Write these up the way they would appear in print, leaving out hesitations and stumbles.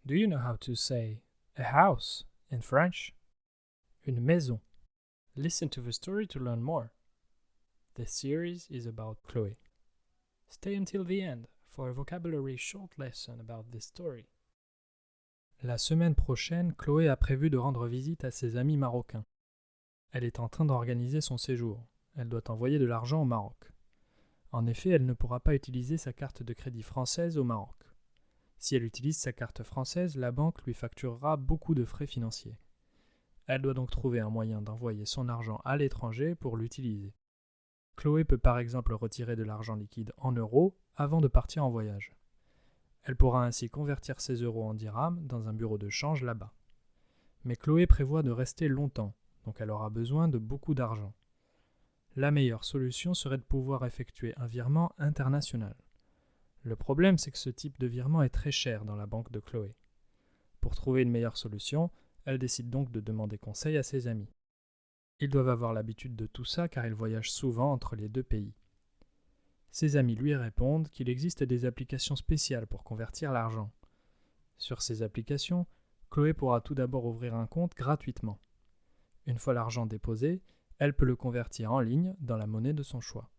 Do you know how to say a house in French? Une maison. Listen to the story to learn more. This series is about Chloé. Stay until the end for a vocabulary short lesson about this story. La semaine prochaine, Chloé a prévu de rendre visite à ses amis marocains. Elle est en train d'organiser son séjour. Elle doit envoyer de l'argent au Maroc. En effet, elle ne pourra pas utiliser sa carte de crédit française au Maroc. Si elle utilise sa carte française, la banque lui facturera beaucoup de frais financiers. Elle doit donc trouver un moyen d'envoyer son argent à l'étranger pour l'utiliser. Chloé peut par exemple retirer de l'argent liquide en euros avant de partir en voyage. Elle pourra ainsi convertir ses euros en dirhams dans un bureau de change là-bas. Mais Chloé prévoit de rester longtemps, donc elle aura besoin de beaucoup d'argent. La meilleure solution serait de pouvoir effectuer un virement international. Le problème, c'est que ce type de virement est très cher dans la banque de Chloé. Pour trouver une meilleure solution, elle décide donc de demander conseil à ses amis. Ils doivent avoir l'habitude de tout ça car ils voyagent souvent entre les deux pays. Ses amis lui répondent qu'il existe des applications spéciales pour convertir l'argent. Sur ces applications, Chloé pourra tout d'abord ouvrir un compte gratuitement. Une fois l'argent déposé, elle peut le convertir en ligne dans la monnaie de son choix.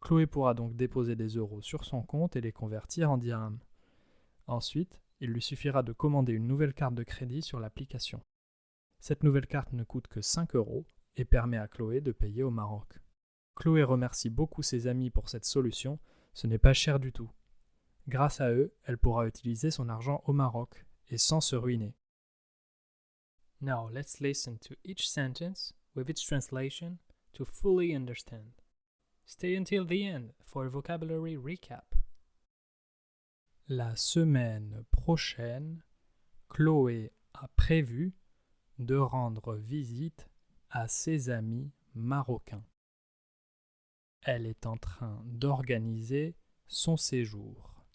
Chloé pourra donc déposer des euros sur son compte et les convertir en dirhams. Ensuite, il lui suffira de commander une nouvelle carte de crédit sur l'application. Cette nouvelle carte ne coûte que 5 euros et permet à Chloé de payer au Maroc. Chloé remercie beaucoup ses amis pour cette solution, ce n'est pas cher du tout. Grâce à eux, elle pourra utiliser son argent au Maroc et sans se ruiner. Now let's listen to each sentence with its translation to fully understand. Stay until the end for a vocabulary recap. La semaine prochaine, Chloé a prévu de rendre visite à ses amis marocains. Elle est en train d'organiser son séjour.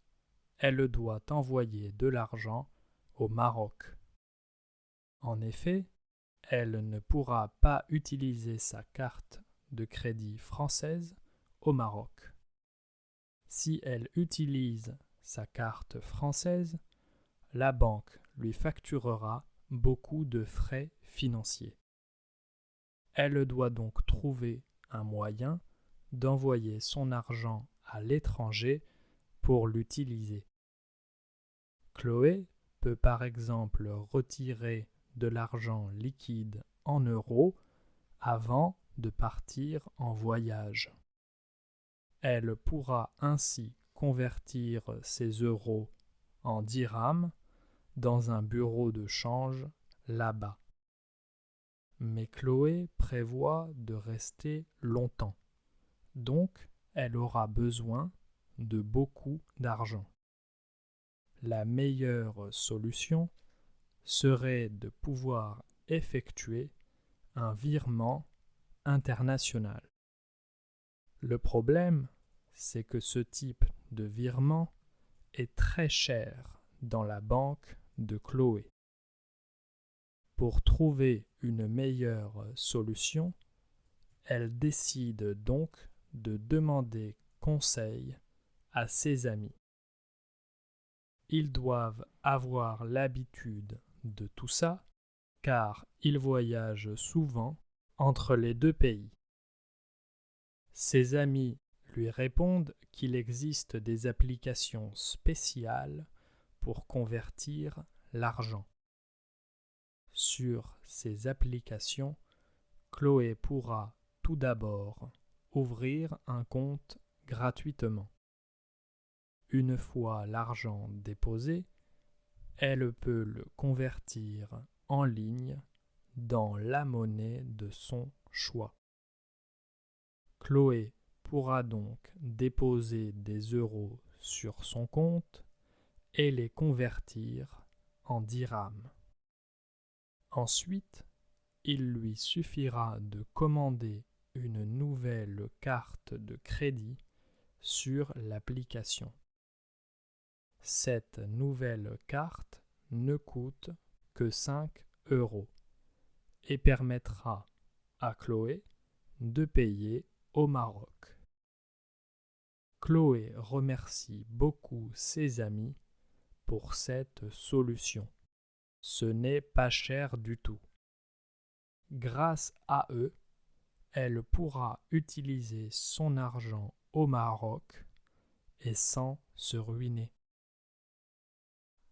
Elle doit envoyer de l'argent au Maroc. En effet, elle ne pourra pas utiliser sa carte de crédit française au Maroc. Si elle utilise sa carte française, la banque lui facturera beaucoup de frais financiers. Elle doit donc trouver un moyen d'envoyer son argent à l'étranger pour l'utiliser. Chloé peut par exemple retirer de l'argent liquide en euros avant de partir en voyage. Elle pourra ainsi convertir ses euros en dirhams dans un bureau de change là-bas. Mais Chloé prévoit de rester longtemps, donc elle aura besoin de beaucoup d'argent. La meilleure solution serait de pouvoir effectuer un virement international. Le problème, c'est que ce type de virement est très cher dans la banque de Chloé. Pour trouver une meilleure solution, elle décide donc de demander conseil à ses amis. Ils doivent avoir l'habitude de tout ça, car ils voyagent souvent entre les deux pays. Ses amis lui répondent qu'il existe des applications spéciales pour convertir l'argent. Sur ces applications, Chloé pourra tout d'abord ouvrir un compte gratuitement. Une fois l'argent déposé, elle peut le convertir en ligne dans la monnaie de son choix. Chloé pourra donc déposer des euros sur son compte et les convertir en dirhams. Ensuite, il lui suffira de commander une nouvelle carte de crédit sur l'application. Cette nouvelle carte ne coûte que 5 euros et permettra à Chloé de payer au Maroc. Chloé remercie beaucoup ses amis pour cette solution. Ce n'est pas cher du tout. Grâce à eux, elle pourra utiliser son argent au Maroc et sans se ruiner.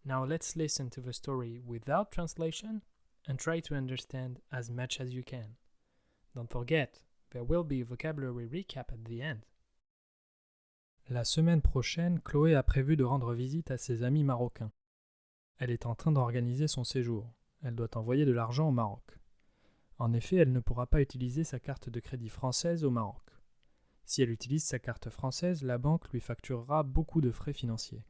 Now let's listen to the story without translation and try to understand as much as you can. Don't forget, there will be a vocabulary recap at the end. La semaine prochaine, Chloé a prévu de rendre visite à ses amis marocains. Elle est en train d'organiser son séjour. Elle doit envoyer de l'argent au Maroc. En effet, elle ne pourra pas utiliser sa carte de crédit française au Maroc. Si elle utilise sa carte française, la banque lui facturera beaucoup de frais financiers.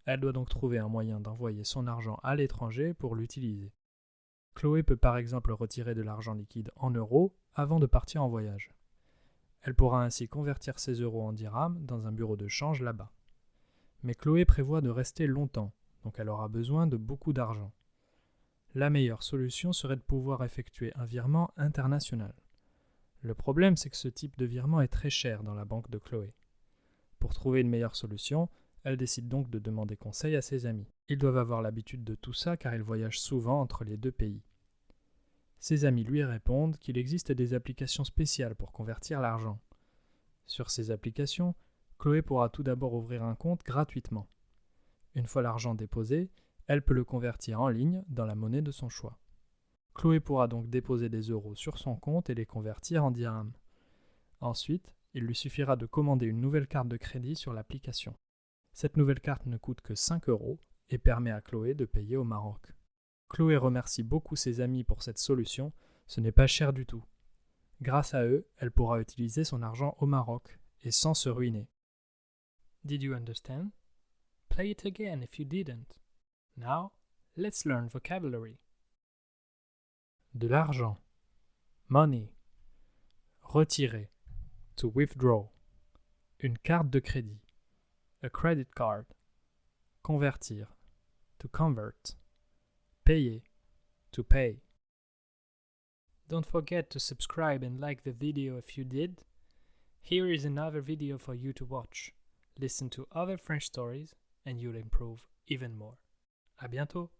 Elle doit donc trouver un moyen d'envoyer son argent à l'étranger pour l'utiliser. Chloé peut par exemple retirer de l'argent liquide en euros avant de partir en voyage. Elle pourra ainsi convertir ses euros en dirhams dans un bureau de change là-bas. Mais Chloé prévoit de rester longtemps, donc elle aura besoin de beaucoup d'argent. La meilleure solution serait de pouvoir effectuer un virement international. Le problème, c'est que ce type de virement est très cher dans la banque de Chloé. Pour trouver une meilleure solution, elle décide donc de demander conseil à ses amis. Ils doivent avoir l'habitude de tout ça car ils voyagent souvent entre les deux pays. Ses amis lui répondent qu'il existe des applications spéciales pour convertir l'argent. Sur ces applications, Chloé pourra tout d'abord ouvrir un compte gratuitement. Une fois l'argent déposé, elle peut le convertir en ligne dans la monnaie de son choix. Chloé pourra donc déposer des euros sur son compte et les convertir en dirhams. Ensuite, il lui suffira de commander une nouvelle carte de crédit sur l'application. Cette nouvelle carte ne coûte que 5 euros et permet à Chloé de payer au Maroc. Chloé remercie beaucoup ses amis pour cette solution, ce n'est pas cher du tout. Grâce à eux, elle pourra utiliser son argent au Maroc et sans se ruiner. Did you understand? Play it again if you didn't. Now, let's learn vocabulary. De l'argent. Money. Retirer. To withdraw. Une carte de crédit. A credit card. Convertir. To convert. Payer. To pay. Don't forget to subscribe and like the video if you did. Here is another video for you to watch. Listen to other French stories and you'll improve even more. À bientôt!